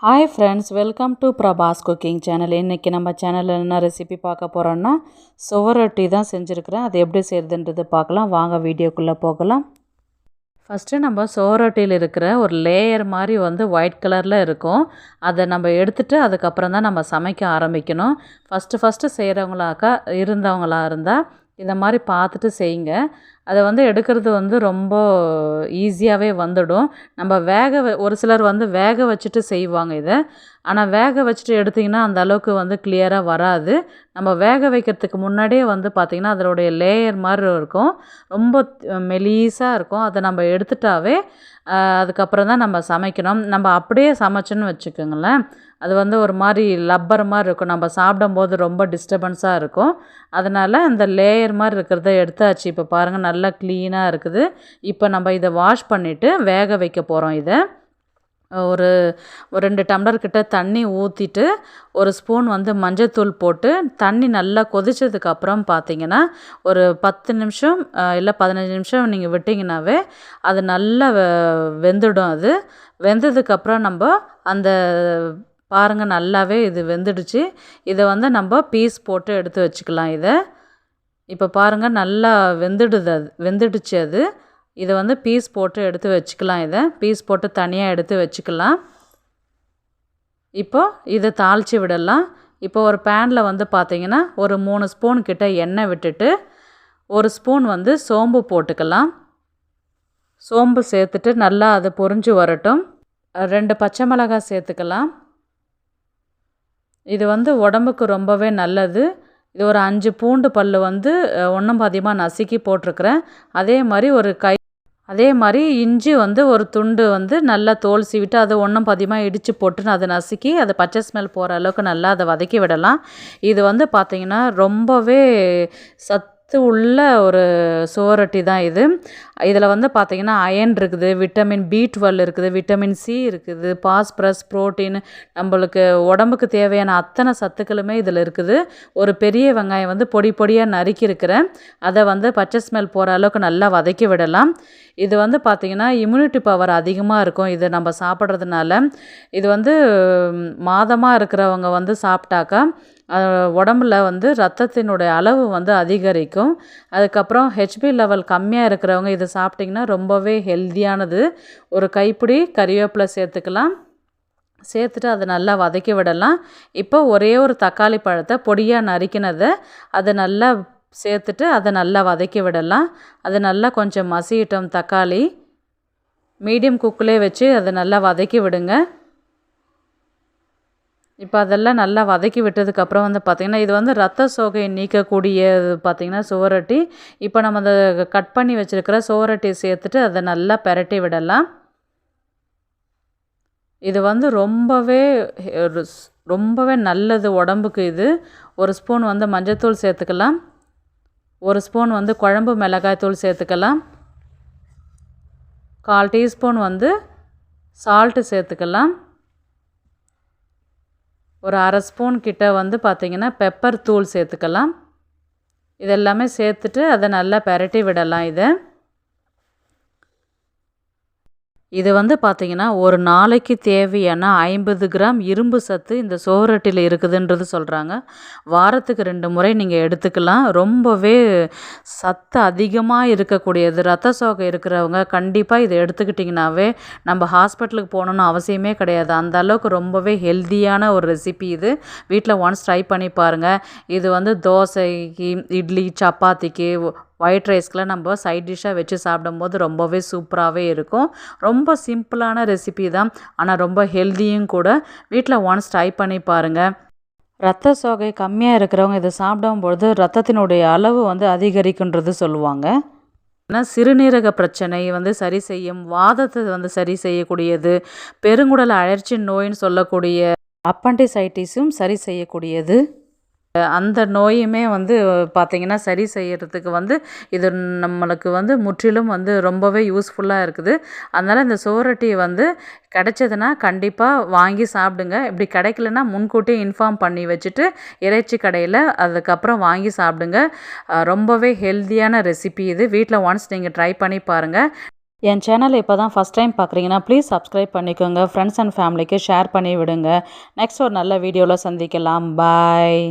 Hi friends, welcome to Prabhas cooking channel. இன்றைக்கி நம்ம சேனலில் என்ன ரெசிபி பார்க்க போகிறோன்னா சுவரொட்டி தான் செஞ்சுருக்கிறேன். அது எப்படி செய்கிறதுன்றது பார்க்கலாம். வாங்க வீடியோக்குள்ளே போகலாம். ஃபஸ்ட்டு நம்ம சுவரொட்டியில் இருக்கிற ஒரு லேயர் மாதிரி ஒயிட் கலரில் இருக்கும். அதை நம்ம எடுத்துகிட்டு அதுக்கப்புறம் தான் நம்ம சமைக்க ஆரம்பிக்கணும். ஃபஸ்ட்டு செய்கிறவங்களாக்கா இருந்தால் இந்த மாதிரி பார்த்துட்டு செய்யுங்க. அதை எடுக்கிறது ரொம்ப ஈஸியாகவே வந்துடும். நம்ம ஒரு சிலர் வேக வச்சுட்டு செய்வாங்க இதை. ஆனால் வேக வச்சுட்டு எடுத்திங்கன்னா அந்த அளவுக்கு கிளியராக வராது. நம்ம வேக வைக்கிறதுக்கு முன்னாடியே பார்த்திங்கன்னா அதனுடைய லேயர் மாதிரி இருக்கும். ரொம்ப மெலீஸாக இருக்கும். அதை நம்ம எடுத்துட்டாவே அதுக்கப்புறம் தான் நம்ம சமைக்கணும். நம்ம அப்படியே சமைச்சோன்னு வச்சுக்கோங்களேன், அது ஒரு மாதிரி லப்பர் மாதிரி இருக்கும். நம்ம சாப்பிடும்போது ரொம்ப டிஸ்டர்பன்ஸாக இருக்கும். அதனால் அந்த லேயர் மாதிரி இருக்கிறத எடுத்தாச்சு. இப்போ பாருங்கள், நல்லா க்ளீனாக இருக்குது. இப்போ நம்ம இதை வாஷ் பண்ணிவிட்டு வேக வைக்க போகிறோம். இதை ஒரு 2 டம்ளர் கிட்ட தண்ணி ஊற்றிட்டு ஒரு ஸ்பூன் மஞ்சத்தூள் போட்டு தண்ணி நல்லா கொதிச்சதுக்கப்புறம் பார்த்திங்கன்னா ஒரு 10 நிமிஷம் இல்லை 15 நிமிஷம் நீங்கள் விட்டிங்கனாவே அது நல்லா வெந்துடும். அது வெந்ததுக்கப்புறம் நம்ம அந்த பாருங்கள் நல்லாவே இது வெந்துடுச்சு. இதை நம்ம பீஸ் போட்டு எடுத்து வச்சுக்கலாம். இப்போ பாருங்கள் நல்லா வெந்துடுச்சு அது. இதை பீஸ் போட்டு எடுத்து வச்சுக்கலாம். இதை பீஸ் போட்டு தனியாக எடுத்து வச்சுக்கலாம். இப்போ இதை தாளித்து விடலாம். இப்போ ஒரு பேனில் பார்த்திங்கன்னா ஒரு 3 ஸ்பூன் கிட்ட எண்ணெய் விட்டுட்டு ஒரு ஸ்பூன் சோம்பு போட்டுக்கலாம். சோம்பு சேர்த்துட்டு நல்லா அது பொரிஞ்சு வரட்டும். 2 பச்சை மிளகாய் சேர்த்துக்கலாம். இது உடம்புக்கு ரொம்பவே நல்லது. இது ஒரு 5 பூண்டு பல் ஒன்றும் அதிகமாக நசுக்கி போட்டிருக்கிறேன். அதே மாதிரி இஞ்சி ஒரு துண்டு நல்லா தோல் சீவிட்டு அதை ஒன்றும் அதிகமாக இடித்து போட்டு அதை நசுக்கி அதை பச்சை ஸ்மெல் போகிற அளவுக்கு நல்லா அதை வதக்கி விடலாம். இது பார்த்திங்கன்னா ரொம்பவே சத்து உள்ள ஒரு சுவரொட்டி தான் இது. இதில் பார்த்திங்கன்னா அயன் இருக்குது, விட்டமின் B12 இருக்குது, விட்டமின் C இருக்குது, பாஸ்பரஸ், புரோட்டீன், நம்மளுக்கு உடம்புக்கு தேவையான அத்தனை சத்துக்களுமே இதில் இருக்குது. ஒரு பெரிய வெங்காயம் பொடி பொடியாக நறுக்கி இருக்கிறேன். அதை பச்சை ஸ்மெல் போகிற அளவுக்கு நல்லா வதக்கி விடலாம். இது பார்த்திங்கன்னா இம்யூனிட்டி பவர் அதிகமாக இருக்கும் இது நம்ம சாப்பிட்றதுனால. இது மாதமாக இருக்கிறவங்க சாப்பிட்டாக்கா உடம்புல ரத்தத்தினுடைய அளவு அதிகரிக்கும். அதுக்கப்புறம் HB லெவல் கம்மியாக இருக்கிறவங்க இதை சாப்பிட்டிங்கன்னா ரொம்பவே ஹெல்த்தியானது. ஒரு கைப்பிடி கறிவேப்பிலை சேர்த்துக்கலாம். சேர்த்துட்டு அதை நல்லா வதக்கி விடலாம். இப்போ ஒரே ஒரு தக்காளி பழத்தை பொடியாக நறுக்கினதை அதை நல்லா சேர்த்துட்டு அதை நல்லா வதக்கி விடலாம். அது நல்லா கொஞ்சம் மசியட்டும். தக்காளி மீடியம் குக்கிலே வச்சு அதை நல்லா வதக்கி விடுங்க. இப்போ அதெல்லாம் நல்லா வதக்கி விட்டதுக்கப்புறம் பார்த்திங்கன்னா இது ரத்த சோகை நீக்கக்கூடியது பார்த்திங்கன்னா சுவரொட்டி. இப்போ நம்ம அதை கட் பண்ணி வச்சுருக்கிற சுவரொட்டியை சேர்த்துட்டு அதை நல்லா பெரட்டி விடலாம். இது ரொம்பவே நல்லது உடம்புக்கு. இது ஒரு ஸ்பூன் மஞ்சத்தூள் சேர்த்துக்கலாம். ஒரு ஸ்பூன் குழம்பு மிளகாய் தூள் சேர்த்துக்கலாம். 1/4 டீஸ்பூன் சால்ட்டு சேர்த்துக்கலாம். ஒரு 1/2 ஸ்பூன் கிட்ட பார்த்திங்கன்னா பெப்பர் தூள் சேர்த்துக்கலாம். இதெல்லாமே சேர்த்துட்டு அதை நல்லா பெரட்டி விடலாம். இது பார்த்திங்கன்னா ஒரு நாளைக்கு தேவையான 50 கிராம் இரும்பு சத்து இந்த சுவரொட்டியில் இருக்குதுன்றது சொல்கிறாங்க. வாரத்துக்கு 2 முறை நீங்கள் எடுத்துக்கலாம். ரொம்பவே சத்து அதிகமாக இருக்கக்கூடியது. ரத்த சோகை இருக்கிறவங்க கண்டிப்பாக இதை எடுத்துக்கிட்டிங்கனாவே நம்ம ஹாஸ்பிட்டலுக்கு போகணுன்னு அவசியமே கிடையாது. அந்த அளவுக்கு ரொம்பவே ஹெல்த்தியான ஒரு ரெசிபி இது. வீட்டில் ஒன்ஸ் ட்ரை பண்ணி பாருங்கள். இது தோசைக்கு, இட்லி, சப்பாத்திக்கு, ஒயிட் ரைஸ்க்கெலாம் நம்ம சைட் டிஷ்ஷாக வச்சு சாப்பிடும்போது ரொம்பவே சூப்பராகவே இருக்கும். ரொம்ப சிம்பிளான ரெசிபி தான், ஆனால் ரொம்ப ஹெல்த்தியும் கூட. வீட்டில் ஒன்ஸ் ட்ரை பண்ணி பாருங்கள். ரத்த சோகை கம்மியாக இருக்கிறவங்க இதை சாப்பிடும்பொழுது ரத்தத்தினுடைய அளவு அதிகரிக்குன்றது சொல்லுவாங்க. ஏன்னா சிறுநீரக பிரச்சனை சரி செய்யும், வாதத்தை சரி செய்யக்கூடியது, பெருங்குடல் அழற்சி நோயின்னு சொல்லக்கூடிய அப்பண்டிசைட்டிஸும் சரி செய்யக்கூடியது. அந்த நோயுமே பார்த்திங்கன்னா சரி செய்கிறதுக்கு இது நம்மளுக்கு முற்றிலும் ரொம்பவே யூஸ்ஃபுல்லாக இருக்குது. அதனால் இந்த சுவரொட்டி கிடைச்சதுன்னா கண்டிப்பாக வாங்கி சாப்பிடுங்க. இப்படி கிடைக்கலன்னா முன்கூட்டியே இன்ஃபார்ம் பண்ணி வச்சுட்டு இறைச்சி கடையில் அதுக்கப்புறம் வாங்கி சாப்பிடுங்க. ரொம்பவே ஹெல்த்தியான ரெசிபி இது. வீட்டில் ஒன்ஸ் நீங்கள் ட்ரை பண்ணி பாருங்கள். என் சேனலை இப்போ தான் ஃபஸ்ட் டைம் பார்க்குறீங்கன்னா ப்ளீஸ் சப்ஸ்கிரைப் பண்ணிக்கோங்க. ஃப்ரெண்ட்ஸ் அண்ட் ஃபேமிலிக்கு ஷேர் பண்ணி விடுங்க. நெக்ஸ்ட் ஒரு நல்ல வீடியோவில் சந்திக்கலாம். பாய்.